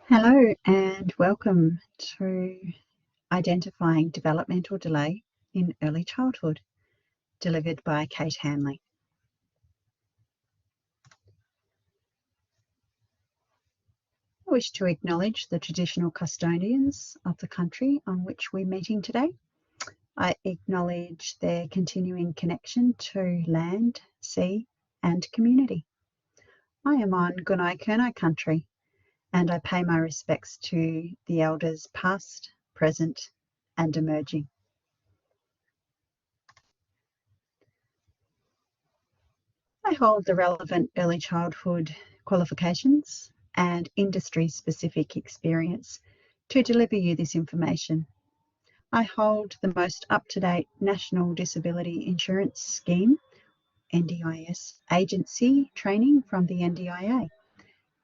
Hello and welcome to Identifying Developmental Delay in Early Childhood, delivered by Kate Hanley. I wish to acknowledge the traditional custodians of the country on which we're meeting today. I acknowledge their continuing connection to land, sea and community. I am on Gunai Kurnai country and I pay my respects to the elders past, present and emerging. I hold the relevant early childhood qualifications and industry-specific experience to deliver you this information. I hold the most up-to-date National Disability Insurance Scheme, NDIS, agency training from the NDIA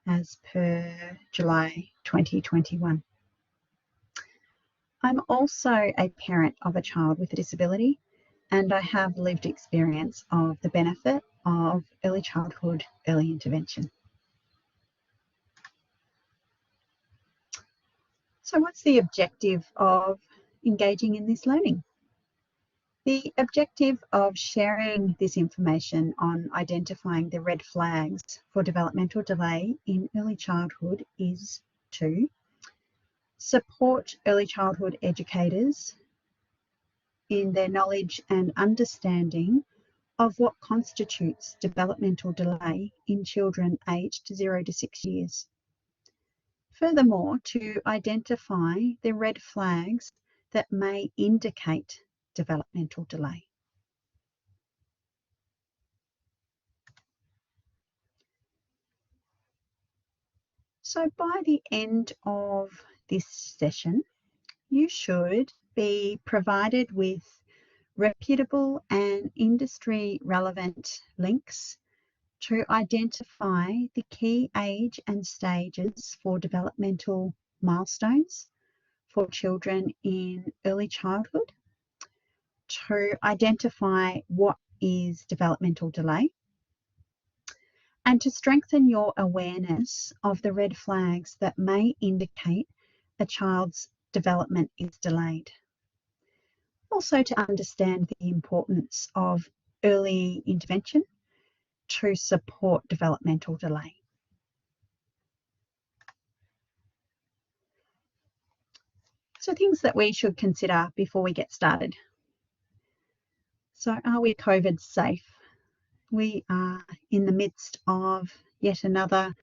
as per July 2021. I'm also a parent of a child with a disability and I have lived experience of the benefit of early childhood, early intervention. So what's the objective of engaging in this learning? The objective of sharing this information on identifying the red flags for developmental delay in early childhood is to support early childhood educators in their knowledge and understanding of what constitutes developmental delay in children aged 0 to 6 years. Furthermore, to identify the red flags that may indicate developmental delay. So by the end of this session, you should be provided with reputable and industry relevant links to identify the key age and stages for developmental milestones for children in early childhood, to identify what is developmental delay, and to strengthen your awareness of the red flags that may indicate a child's development is delayed. Also to understand the importance of early intervention to support developmental delay. So things that we should consider before we get started. So are we COVID safe? We are in the midst of yet another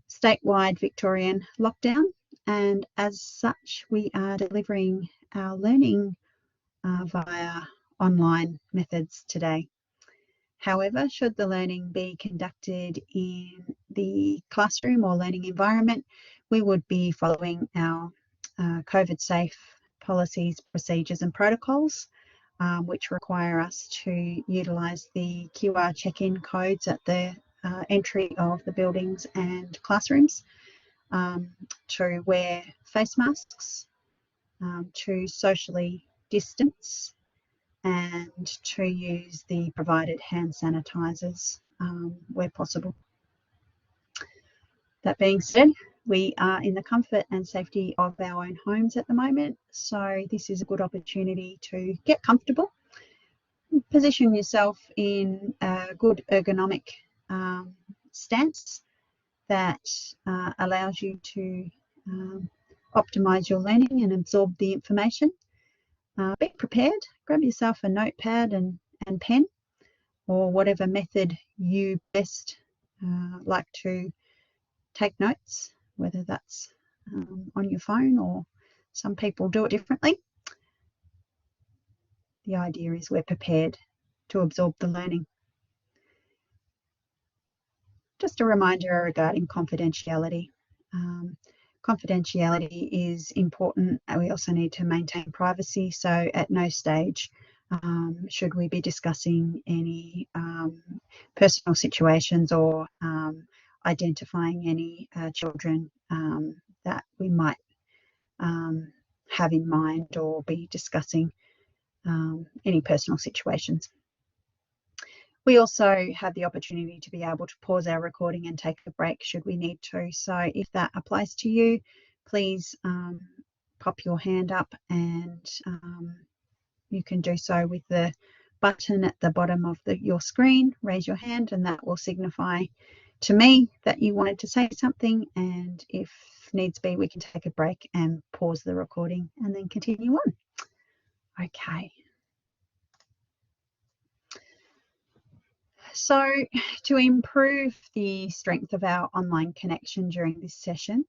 statewide Victorian lockdown, and as such we are delivering our learning via online methods today. However, should the learning be conducted in the classroom or learning environment, we would be following our COVID safe policies, procedures and protocols, which require us to utilise the QR check-in codes at the entry of the buildings and classrooms, to wear face masks, to socially distance, and to use the provided hand sanitizers where possible. That being said, we are in the comfort and safety of our own homes at the moment, so this is a good opportunity to get comfortable, position yourself in a good ergonomic stance that allows you to optimize your learning and absorb the information. Be prepared, grab yourself a notepad and pen, or whatever method you best like to take notes, whether that's on your phone or some people do it differently. The idea is we're prepared to absorb the learning. Just a reminder regarding confidentiality. Confidentiality is important. We also need to maintain privacy, so at no stage should we be discussing any personal situations or identifying any children that we might have in mind or be discussing any personal situations. We also have the opportunity to be able to pause our recording and take a break should we need to. So if that applies to you, please pop your hand up, and you can do so with the button at the bottom of your screen. Raise your hand, and that will signify to me that you wanted to say something, and if needs be, we can take a break and pause the recording and then continue on. Okay. So to improve the strength of our online connection during this session,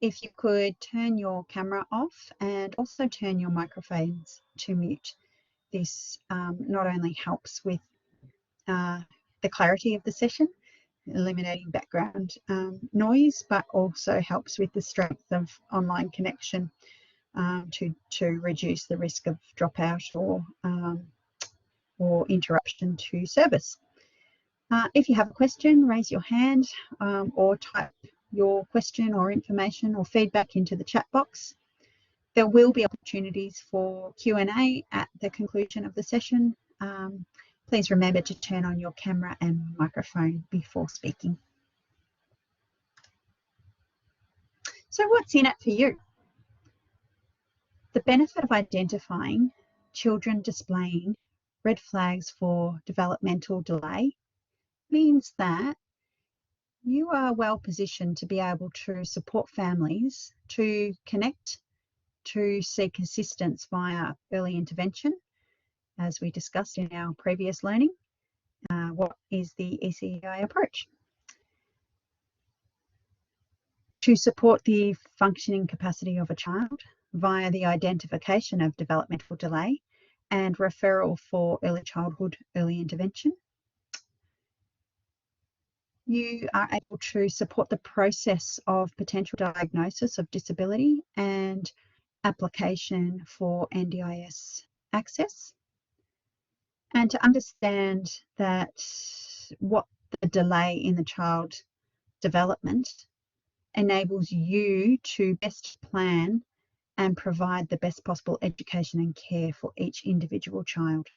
if you could turn your camera off and also turn your microphones to mute. This not only helps with the clarity of the session, eliminating background noise, but also helps with the strength of online connection to reduce the risk of dropout or interruption to service. If you have a question, raise your hand or type your question or information or feedback into the chat box. There will be opportunities for Q&A at the conclusion of the session. Please remember to turn on your camera and microphone before speaking. So what's in it for you? The benefit of identifying children displaying red flags for developmental delay means that you are well positioned to be able to support families to connect, to seek assistance via early intervention, as we discussed in our previous learning. What is the ECEI approach? To support the functioning capacity of a child via the identification of developmental delay and referral for early childhood early intervention. You are able to support the process of potential diagnosis of disability and application for NDIS access, and to understand that what the delay in the child development enables you to best plan and provide the best possible education and care for each individual child.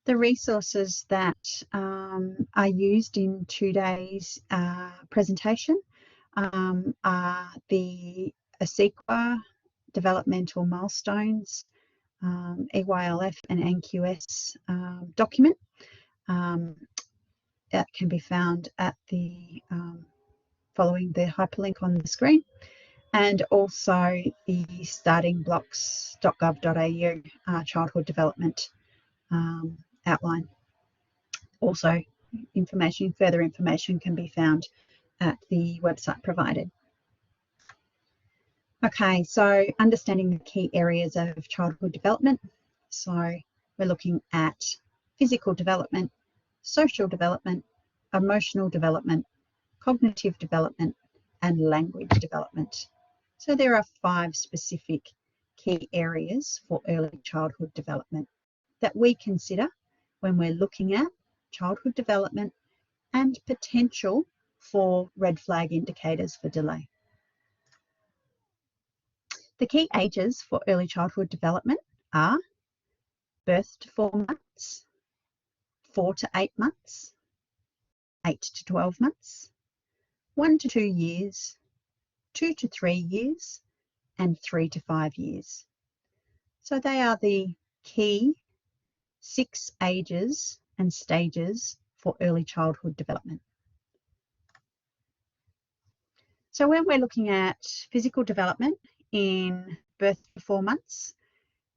The resources that are used in today's presentation are the ASEQA developmental milestones, EYLF and NQS document that can be found at the following the hyperlink on the screen, and also the startingblocks.gov.au childhood development outline. Also, further information can be found at the website provided. Okay, so understanding the key areas of childhood development. So we're looking at physical development, social development, emotional development, cognitive development, and language development. So there are 5 specific key areas for early childhood development that we consider when we're looking at childhood development and potential for red flag indicators for delay. The key ages for early childhood development are birth to 4 months, 4 to 8 months, 8 to 12 months, 1 to 2 years, 2 to 3 years, and 3 to 5 years. So they are the key 6 ages and stages for early childhood development. So when we're looking at physical development in birth to 4 months,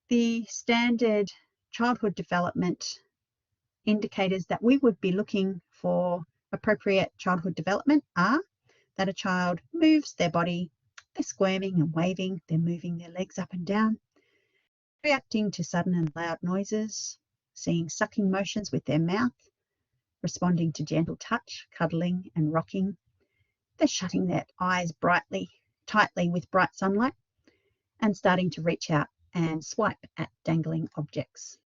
the standard childhood development indicators that we would be looking for appropriate childhood development are that a child moves their body, they're squirming and waving, they're moving their legs up and down, reacting to sudden and loud noises, seeing sucking motions with their mouth, responding to gentle touch, cuddling and rocking. They're shutting their eyes tightly with bright sunlight and starting to reach out and swipe at dangling objects.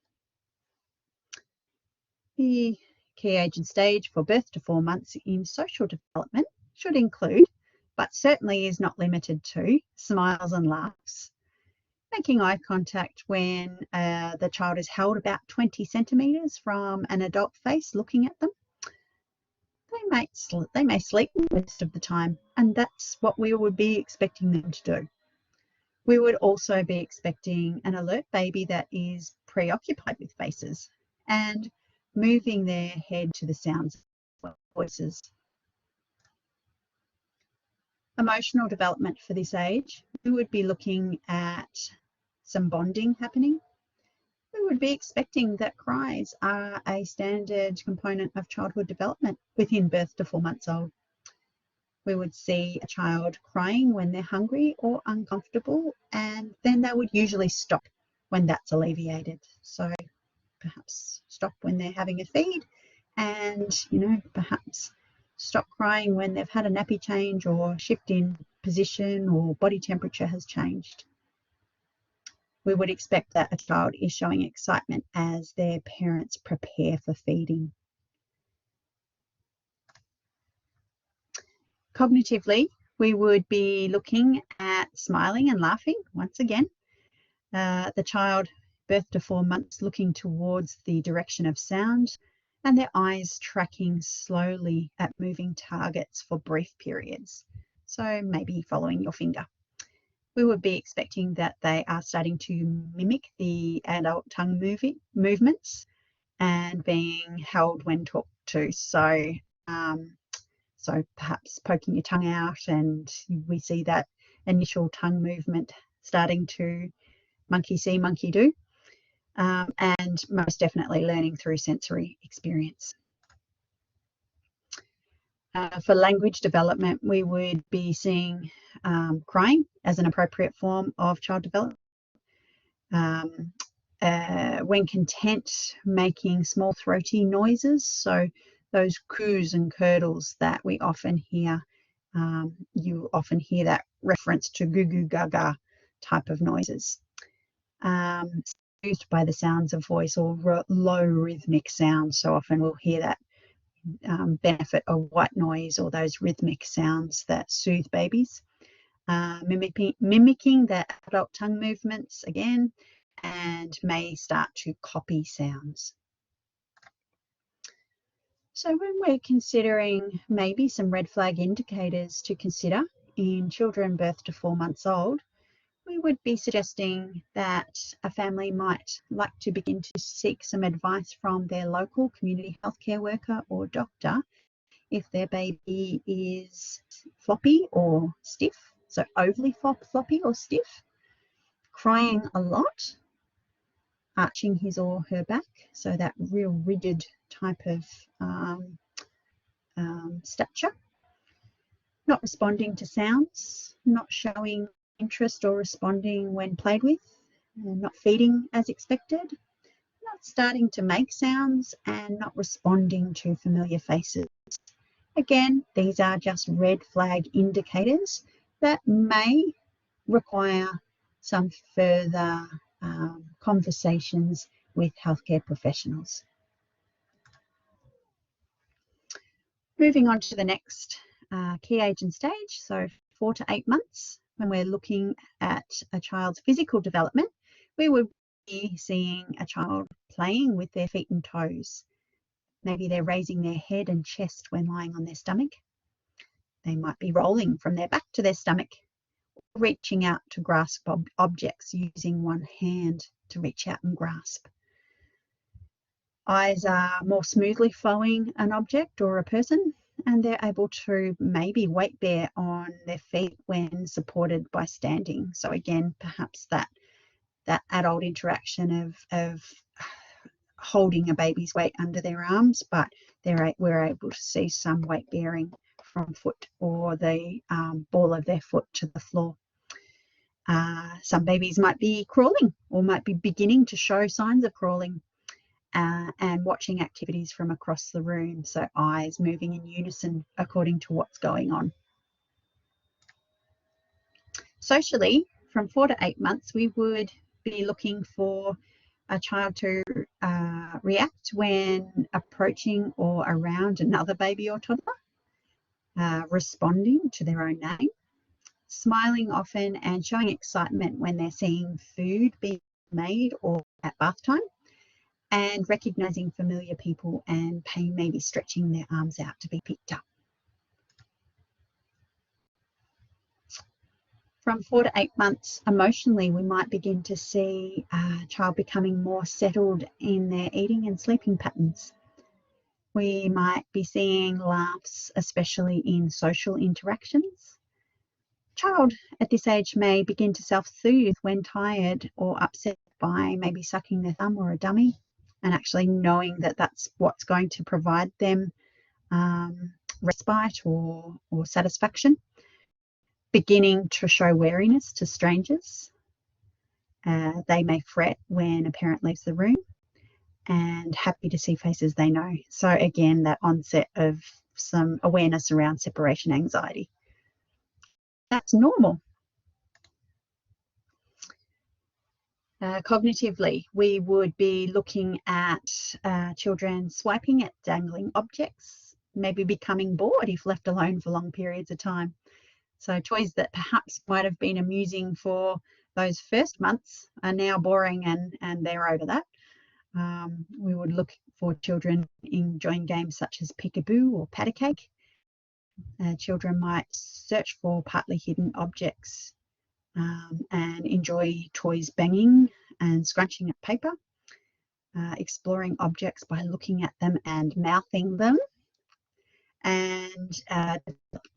The key age and stage for birth to 4 months in social development should include, but certainly is not limited to, smiles and laughs. Making eye contact when the child is held about 20 centimetres from an adult face looking at them. They may sleep most of the time, and that's what we would be expecting them to do. We would also be expecting an alert baby that is preoccupied with faces and moving their head to the sounds of voices. Emotional development for this age, we would be looking at some bonding happening. We would be expecting that cries are a standard component of childhood development within birth to 4 months old. We would see a child crying when they're hungry or uncomfortable, and then they would usually stop when that's alleviated. So perhaps stop when they're having a feed, and perhaps stop crying when they've had a nappy change or shift in position or body temperature has changed. We would expect that a child is showing excitement as their parents prepare for feeding. Cognitively, we would be looking at smiling and laughing once again. The child birth to 4 months looking towards the direction of sound, and their eyes tracking slowly at moving targets for brief periods. So maybe following your finger. We would be expecting that they are starting to mimic the adult tongue movements and being held when talked to. So perhaps poking your tongue out, and we see that initial tongue movement starting to monkey see, monkey do. And most definitely learning through sensory experience. For language development, we would be seeing crying as an appropriate form of child development. When content, making small throaty noises, so those coos and curdles that we often hear. You often hear that reference to goo goo gaga type of noises. Used by the sounds of voice or low rhythmic sounds. So often we'll hear that benefit of white noise or those rhythmic sounds that soothe babies. Mimicking the adult tongue movements again, and may start to copy sounds. So when we're considering maybe some red flag indicators to consider in children birth to 4 months old, we would be suggesting that a family might like to begin to seek some advice from their local community healthcare worker or doctor if their baby is floppy or stiff, so overly floppy or stiff, crying a lot, arching his or her back, so that real rigid type of stature, not responding to sounds, not showing interest or responding when played with, not feeding as expected, not starting to make sounds, and not responding to familiar faces. Again, these are just red flag indicators that may require some further conversations with healthcare professionals. Moving on to the next key age and stage, so 4 to 8 months. When we're looking at a child's physical development, we would be seeing a child playing with their feet and toes. Maybe they're raising their head and chest when lying on their stomach. They might be rolling from their back to their stomach, reaching out to grasp objects using one hand to reach out and grasp. Eyes are more smoothly following an object or a person, and they're able to maybe weight bear on their feet when supported by standing. So again, perhaps that adult interaction of holding a baby's weight under their arms, but we're able to see some weight bearing from foot or the ball of their foot to the floor. Some babies might be crawling or might be beginning to show signs of crawling. And watching activities from across the room, so eyes moving in unison according to what's going on. Socially, from 4 to 8 months, we would be looking for a child to react when approaching or around another baby or toddler, responding to their own name, smiling often and showing excitement when they're seeing food being made or at bath time, and recognizing familiar people and maybe stretching their arms out to be picked up. From 4 to 8 months, emotionally, we might begin to see a child becoming more settled in their eating and sleeping patterns. We might be seeing laughs, especially in social interactions. Child at this age may begin to self-soothe when tired or upset by maybe sucking their thumb or a dummy, and actually knowing that that's what's going to provide them respite or satisfaction. Beginning to show wariness to strangers. They may fret when a parent leaves the room, and happy to see faces they know. So again, that onset of some awareness around separation anxiety. That's normal. Cognitively, we would be looking at children swiping at dangling objects, maybe becoming bored if left alone for long periods of time. So toys that perhaps might have been amusing for those first months are now boring, and they're over that. We would look for children enjoying games such as peekaboo or pat a cake. Children might search for partly hidden objects and enjoy toys banging and scrunching at paper, exploring objects by looking at them and mouthing them, and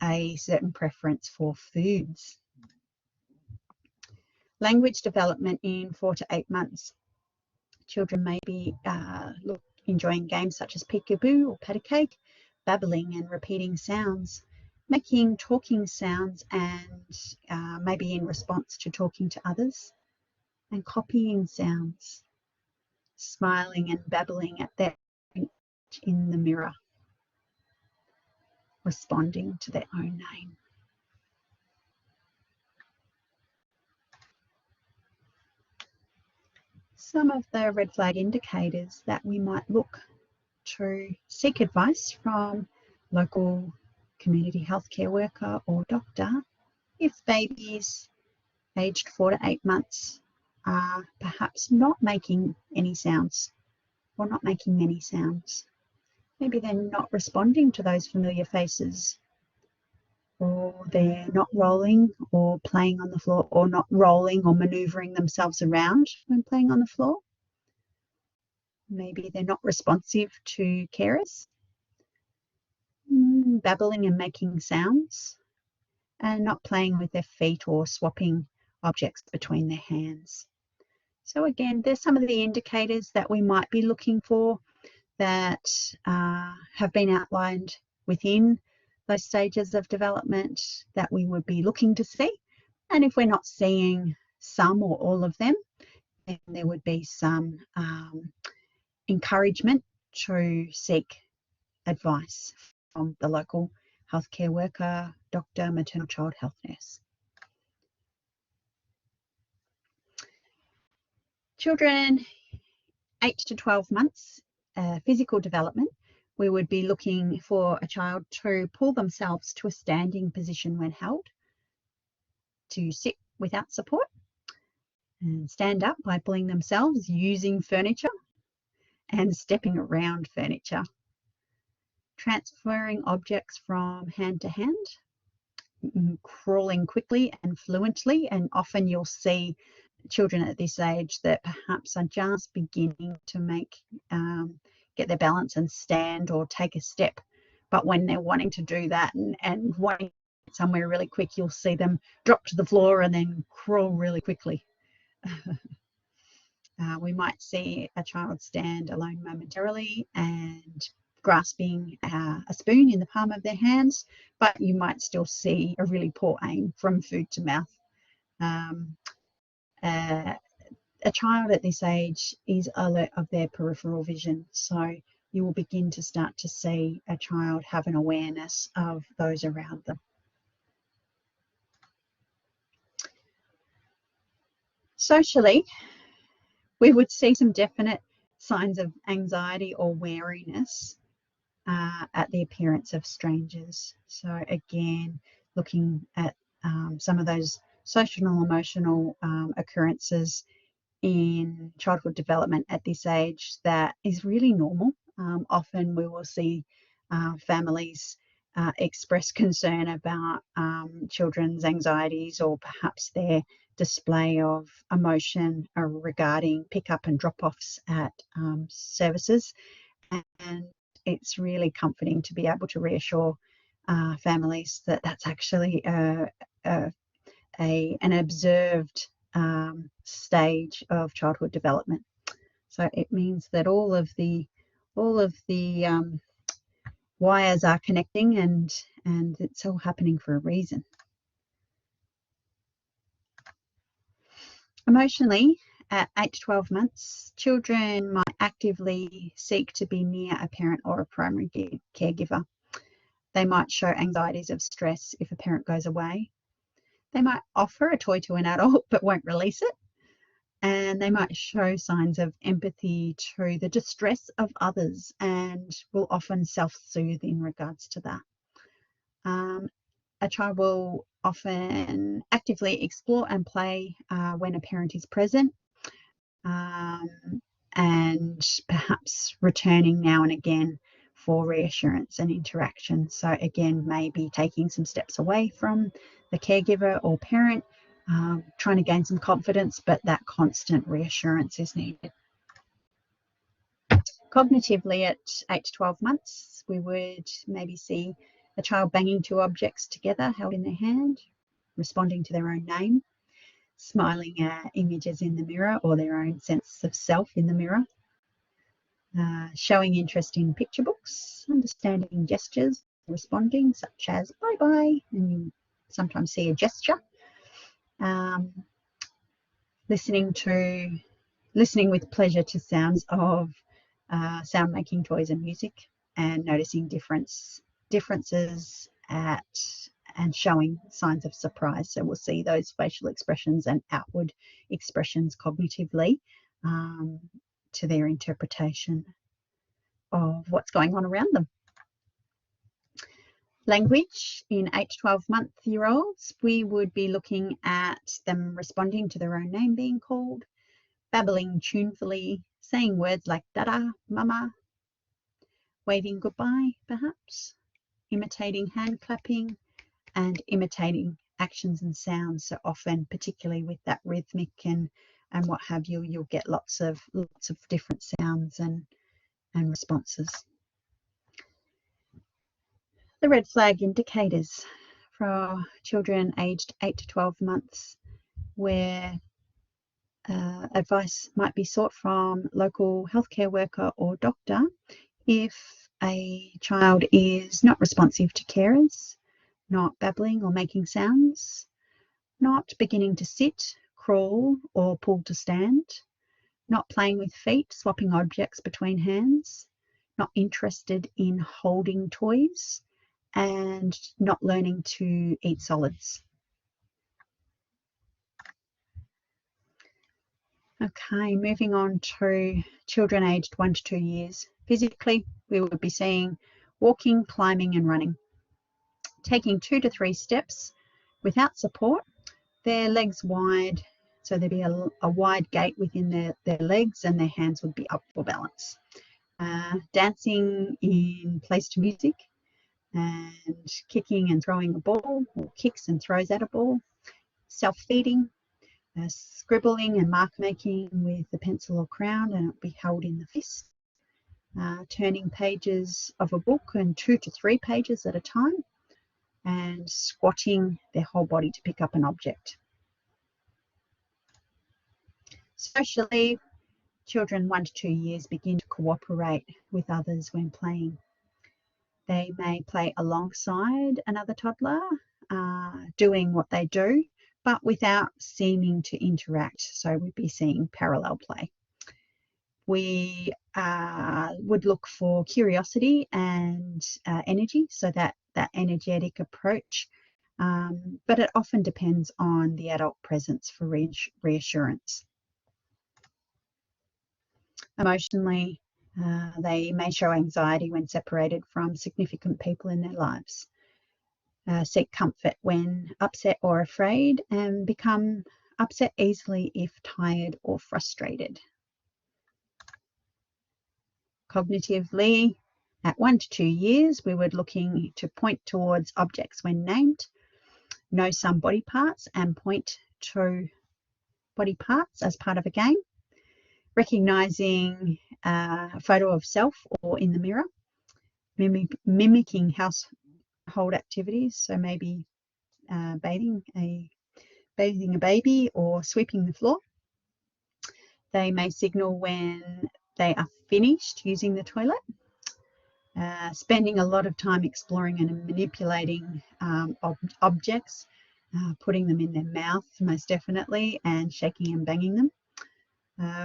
a certain preference for foods. Language development in 4 to 8 months. Children may be enjoying games such as peekaboo or pat a cake, babbling and repeating sounds, making talking sounds and maybe in response to talking to others, and copying sounds, smiling and babbling at their in the mirror, responding to their own name. Some of the red flag indicators that we might look to seek advice from local community healthcare worker or doctor if babies aged 4 to 8 months are perhaps not making any sounds or not making many sounds. Maybe they're not responding to those familiar faces, or they're not rolling or playing on the floor, or not rolling or maneuvering themselves around when playing on the floor. Maybe they're not responsive to carers, babbling and making sounds, and not playing with their feet or swapping objects between their hands. So again, there's some of the indicators that we might be looking for that have been outlined within those stages of development that we would be looking to see. And if we're not seeing some or all of them, then there would be some encouragement to seek advice from the local healthcare worker, doctor, maternal child health nurse. Children 8 to 12 months, physical development, we would be looking for a child to pull themselves to a standing position when held, to sit without support, and stand up by pulling themselves using furniture and stepping around furniture, transferring objects from hand to hand, crawling quickly and fluently, and often you'll see children at this age that perhaps are just beginning to get their balance and stand or take a step, but when they're wanting to do that and wanting somewhere really quick, you'll see them drop to the floor and then crawl really quickly. We might see a child stand alone momentarily and grasping a spoon in the palm of their hands, but you might still see a really poor aim from food to mouth. A child at this age is alert of their peripheral vision, so you will begin to start to see a child have an awareness of those around them. Socially, we would see some definite signs of anxiety or wariness at the appearance of strangers. So again, looking at some of those social and emotional occurrences in childhood development at this age that is really normal. Often we will see families express concern about children's anxieties or perhaps their display of emotion regarding pick-up and drop-offs at services. And it's really comforting to be able to reassure families that that's actually an observed stage of childhood development. So it means that all of the wires are connecting, and it's all happening for a reason. Emotionally, at 8 to 12 months, children might actively seek to be near a parent or a primary caregiver. They might show anxieties of stress if a parent goes away. They might offer a toy to an adult but won't release it. And they might show signs of empathy to the distress of others and will often self-soothe in regards to that. A child will often actively explore and play when a parent is present, and perhaps returning now and again for reassurance and interaction. So again, maybe taking some steps away from the caregiver or parent, trying to gain some confidence, but that constant reassurance is needed. Cognitively, at 8 to 12 months, we would maybe see a child banging two objects together held in their hand, responding to their own name, smiling at images in the mirror or their own sense of self in the mirror, showing interest in picture books, understanding gestures, responding, such as bye-bye, and you sometimes see a gesture, listening with pleasure to sounds of sound-making toys and music, and noticing differences and showing signs of surprise. So we'll see those facial expressions and outward expressions cognitively to their interpretation of what's going on around them. Language in 8 to 12-month-year-olds, we would be looking at them responding to their own name being called, babbling tunefully, saying words like dada, mama, waving goodbye perhaps, imitating hand clapping, and imitating actions and sounds. So often, particularly with that rhythmic and what have you, you'll get lots of different sounds and responses. The red flag indicators for children aged 8 to 12 months, where advice might be sought from local healthcare worker or doctor if a child is not responsive to carers, not babbling or making sounds, not beginning to sit, crawl or pull to stand, not playing with feet, swapping objects between hands, not interested in holding toys, and not learning to eat solids. Okay, moving on to children aged 1 to 2 years. Physically, we would be seeing walking, climbing and running, taking 2 to 3 steps without support, their legs wide, so there'd be a wide gate within their legs, and their hands would be up for balance. Dancing in place to music, and kicking and throwing a ball, or kicks and throws at a ball, self-feeding, scribbling and mark making with the pencil or crayon, and it'll be held in the fist, turning pages of a book and 2 to 3 pages at a time, and squatting their whole body to pick up an object. Socially, children 1 to 2 years begin to cooperate with others when playing. They may play alongside another toddler, doing what they do, but without seeming to interact. So we'd be seeing parallel play. We would look for curiosity and energy, so that energetic approach, but it often depends on the adult presence for reassurance. Emotionally, they may show anxiety when separated from significant people in their lives. seek comfort when upset or afraid, and become upset easily if tired or frustrated. Cognitively, at 1 to 2 years, we were looking to point towards objects when named, know some body parts and point to body parts as part of a game, recognizing a photo of self or in the mirror, mimicking household activities, so maybe bathing a baby or sweeping the floor. They may signal when they are finished using the toilet. Spending a lot of time exploring and manipulating objects, putting them in their mouth most definitely, and shaking and banging them.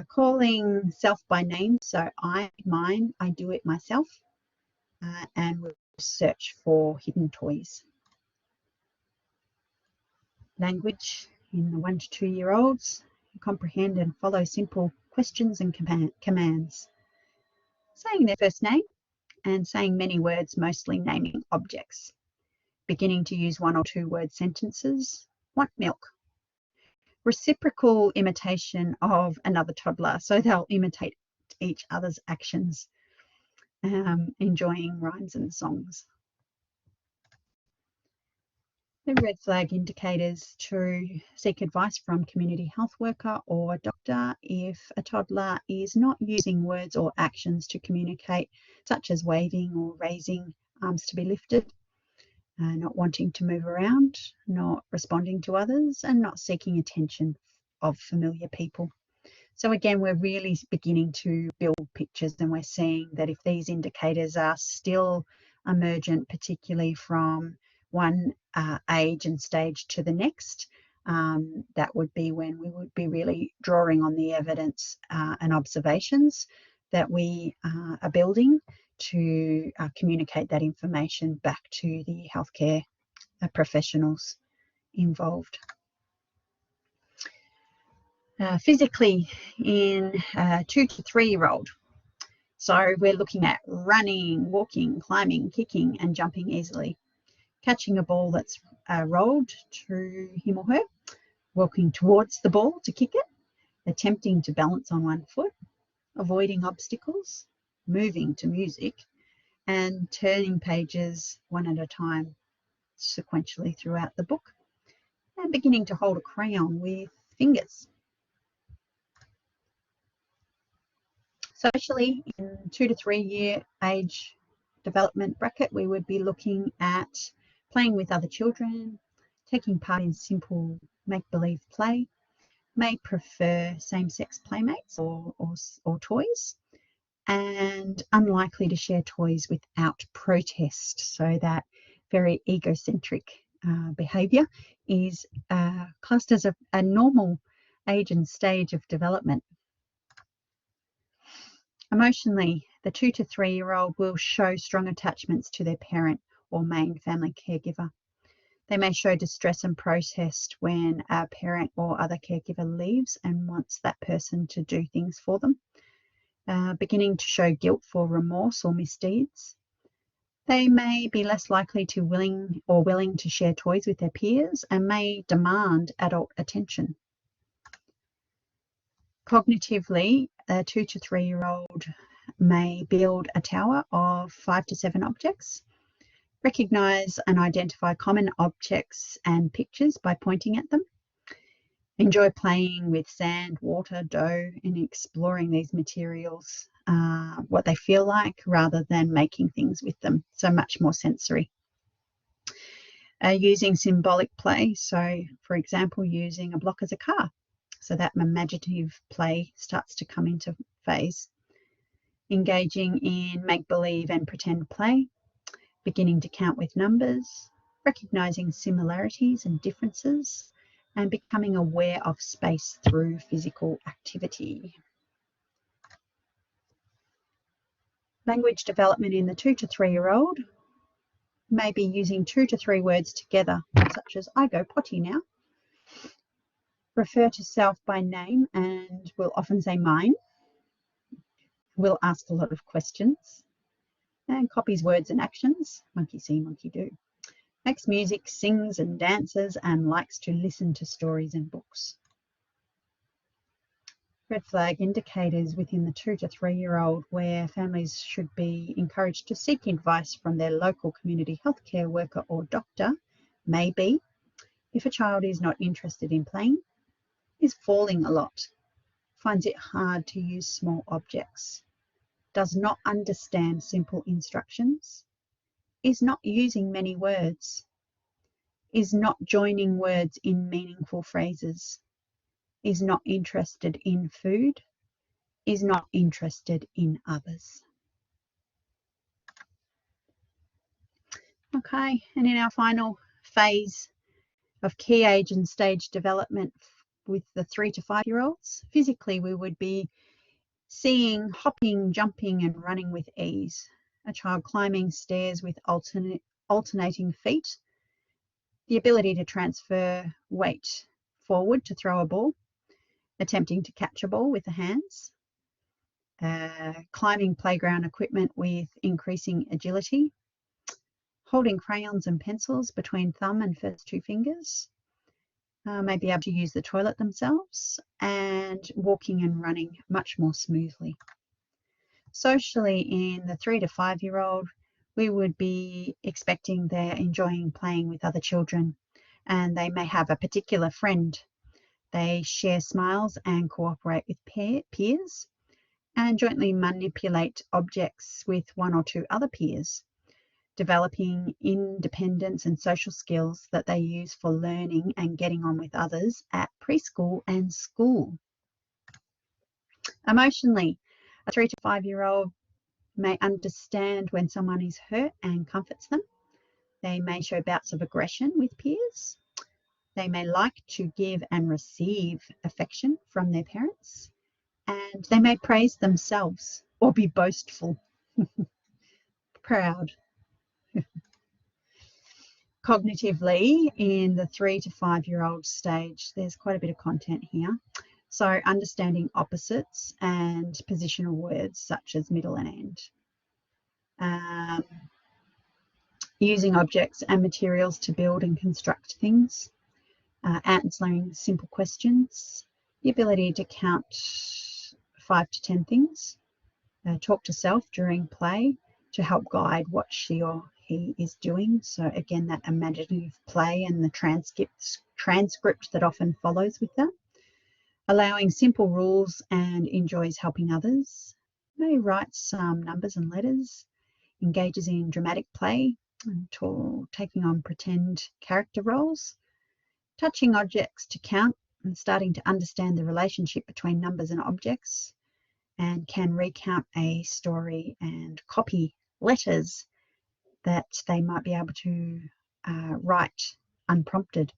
Calling self by name, so I, mine, I do it myself, and we'll search for hidden toys. Language in the 1 to 2 year olds, comprehend and follow simple questions and commands. Saying their first name and saying many words, mostly naming objects. Beginning to use 1 or 2 word sentences. Want milk. Reciprocal imitation of another toddler, so they'll imitate each other's actions, enjoying rhymes and songs. The red flag indicators to seek advice from community health worker or doctor if a toddler is not using words or actions to communicate, such as waving or raising arms to be lifted, not wanting to move around, not responding to others, and not seeking attention of familiar people. So again, we're really beginning to build pictures, and we're seeing that if these indicators are still emergent, particularly from one age and stage to the next, that would be when we would be really drawing on the evidence and observations that we are building to communicate that information back to the healthcare professionals involved. Physically, in a 2 to 3 year old, so we're looking at running, walking, climbing, kicking and jumping easily, catching a ball that's rolled to him or her, walking towards the ball to kick it, attempting to balance on 1 foot, avoiding obstacles, moving to music, and turning pages 1 at a time sequentially throughout the book, and beginning to hold a crayon with fingers. Socially, in 2 to 3 year age development bracket, we would be looking at playing with other children, taking part in simple make-believe play, may prefer same-sex playmates or toys, and unlikely to share toys without protest. So that very egocentric behaviour is classed as a normal age and stage of development. Emotionally, the 2 to 3 year old will show strong attachments to their parent or main family caregiver. They may show distress and protest when a parent or other caregiver leaves and wants that person to do things for them. Beginning to show guilt for remorse or misdeeds. They may be less likely to willing to share toys with their peers and may demand adult attention. Cognitively, a 2 to 3 year old may build a tower of 5 to 7 objects, recognise and identify common objects and pictures by pointing at them, enjoy playing with sand, water, dough, and exploring these materials, what they feel like, rather than making things with them, so much more sensory. Using symbolic play, so for example, using a block as a car, so that imaginative play starts to come into phase. Engaging in make-believe and pretend play, beginning to count with numbers, recognising similarities and differences, and becoming aware of space through physical activity. Language development in the 2 to 3 year old may be using 2 to 3 words together, such as I go potty now. Refer to self by name and will often say mine. Will ask a lot of questions and copies words and actions, monkey see, monkey do. makes music, sings and dances, and likes to listen to stories and books. Red flag indicators within the 2 to 3 year old, where families should be encouraged to seek advice from their local community healthcare worker or doctor, may be if a child is not interested in playing, is falling a lot, finds it hard to use small objects, does not understand simple instructions, is not using many words, is not joining words in meaningful phrases, is not interested in food, is not interested in others. Okay, and in our final phase of key age and stage development with the 3 to 5 year olds, physically we would be seeing hopping, jumping and running with ease, a child climbing stairs with alternating feet, the ability to transfer weight forward to throw a ball, attempting to catch a ball with the hands, climbing playground equipment with increasing agility, holding crayons and pencils between thumb and first 2 fingers, may be able to use the toilet themselves, and walking and running much more smoothly. Socially, in the 3 to 5 year old, we would be expecting they're enjoying playing with other children, and they may have a particular friend. They share smiles and cooperate with peers, and jointly manipulate objects with 1 or 2 other peers, developing independence and social skills that they use for learning and getting on with others at preschool and school. Emotionally, a 3 to 5 year old may understand when someone is hurt and comforts them. They may show bouts of aggression with peers. They may like to give and receive affection from their parents, and they may praise themselves or be boastful, proud. Cognitively, in the 3 to 5 year old stage, there's quite a bit of content here. So understanding opposites and positional words such as middle and end. Using objects and materials to build and construct things. Answering simple questions. The ability to count 5 to 10 things. Talk to self during play to help guide what she or he is doing. So again, that imaginative play and the transcript that often follows with that. Allowing simple rules and enjoys helping others. May write some numbers and letters. Engages in dramatic play and taking on pretend character roles. Touching objects to count and starting to understand the relationship between numbers and objects, and can recount a story and copy letters that they might be able to write unprompted,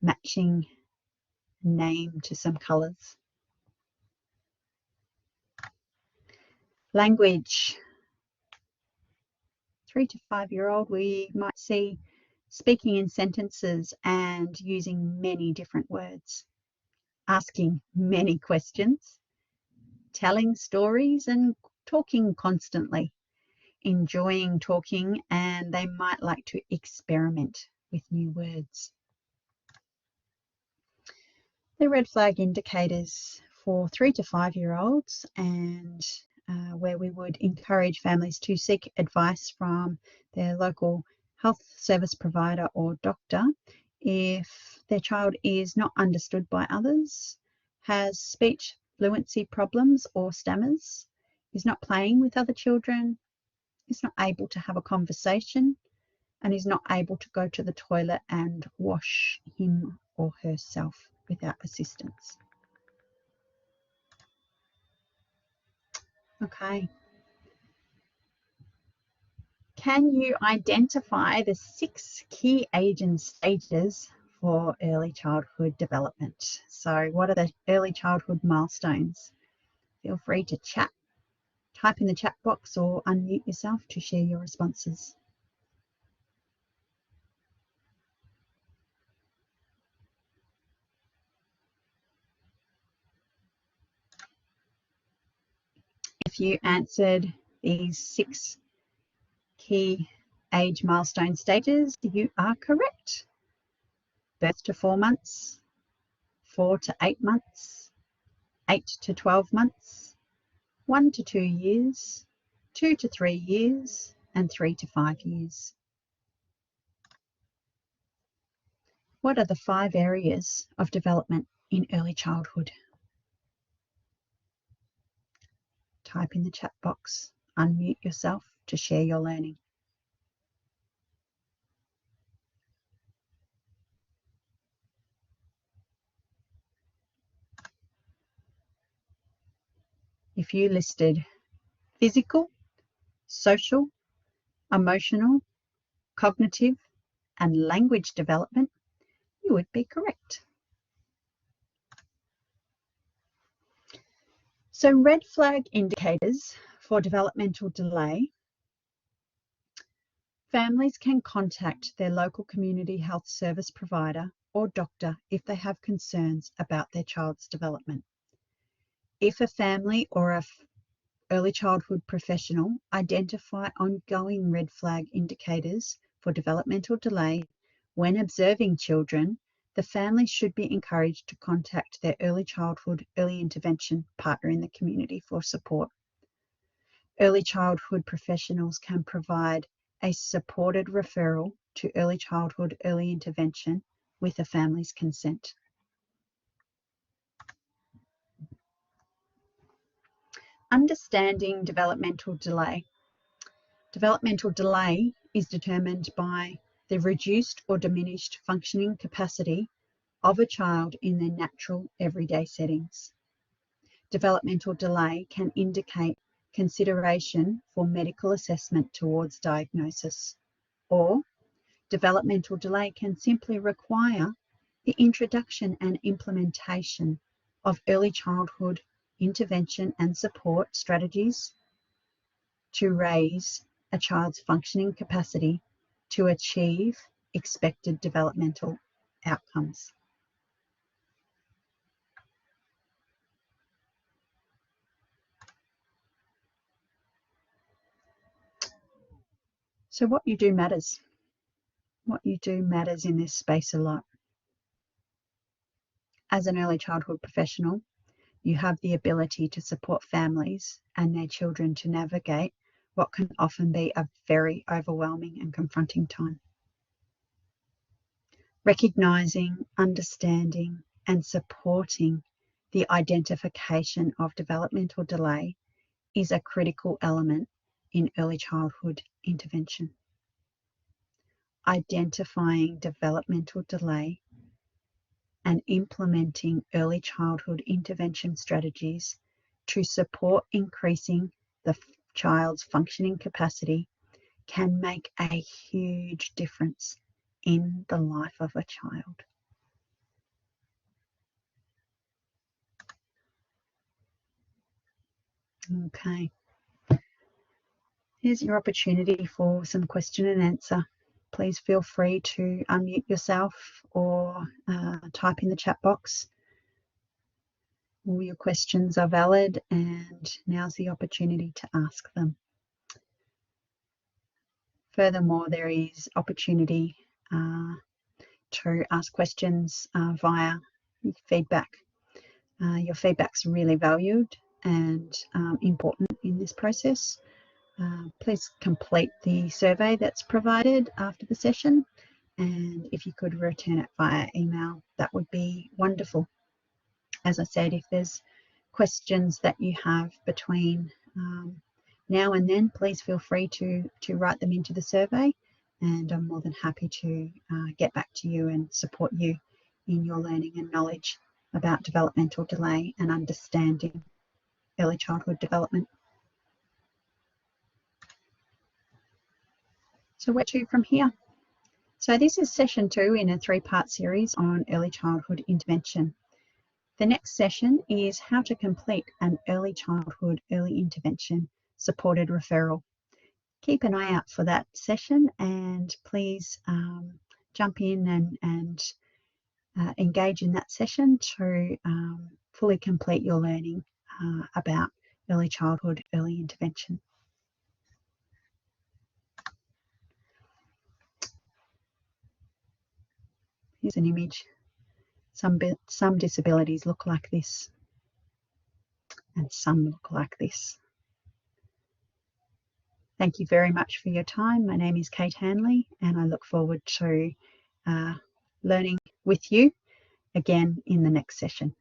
matching name to some colours. Language. 3 to 5 year old, we might see speaking in sentences and using many different words, asking many questions, telling stories and talking constantly, enjoying talking, and they might like to experiment with new words. The red flag indicators for 3 to 5 year olds, and where we would encourage families to seek advice from their local health service provider or doctor if their child is not understood by others, has speech fluency problems or stammers, is not playing with other children, is not able to have a conversation, and is not able to go to the toilet and wash him or herself without assistance. Okay. Can you identify the 6 key age and stages for early childhood development? So what are the early childhood milestones? Feel free to chat, type in the chat box or unmute yourself to share your responses. If you answered these 6 key Age milestone stages, you are correct. Birth to 4 months, 4 to 8 months, 8 to 12 months, 1 to 2 years, 2 to 3 years, and 3 to 5 years. What are the 5 areas of development in early childhood? Type in the chat box, unmute yourself to share your learning. If you listed physical, social, emotional, cognitive, and language development, you would be correct. So red flag indicators for developmental delay. Families can contact their local community health service provider or doctor if they have concerns about their child's development. If a family or an early childhood professional identify ongoing red flag indicators for developmental delay when observing children, the family should be encouraged to contact their early childhood early intervention partner in the community for support. Early childhood professionals can provide a supported referral to early childhood early intervention with a family's consent. Understanding developmental delay. Developmental delay is determined by the reduced or diminished functioning capacity of a child in their natural everyday settings. Developmental delay can indicate consideration for medical assessment towards diagnosis, or developmental delay can simply require the introduction and implementation of early childhood intervention and support strategies to raise a child's functioning capacity to achieve expected developmental outcomes. So what you do matters. What you do matters in this space a lot. As an early childhood professional, you have the ability to support families and their children to navigate what can often be a very overwhelming and confronting time. Recognizing, understanding, and supporting the identification of developmental delay is a critical element in early childhood intervention. Identifying developmental delay and implementing early childhood intervention strategies to support increasing the child's functioning capacity can make a huge difference in the life of a child. Okay. Here's your opportunity for some question and answer. Please feel free to unmute yourself or type in the chat box. All your questions are valid, and now's the opportunity to ask them. Furthermore, there is opportunity to ask questions via feedback. Your feedback's really valued and important in this process. Please complete the survey that's provided after the session, and if you could return it via email, that would be wonderful. As I said, if there's questions that you have between now and then, please feel free to write them into the survey, and I'm more than happy to get back to you and support you in your learning and knowledge about developmental delay and understanding early childhood development. So where to from here? So this is session 2 in a 3-part series on early childhood intervention. The next session is how to complete an early childhood early intervention supported referral. Keep an eye out for that session, and please jump in and engage in that session to fully complete your learning about early childhood early intervention. Here's an image. Some disabilities look like this, and some look like this. Thank you very much for your time. My name is Kate Hanley, and I look forward to learning with you again in the next session.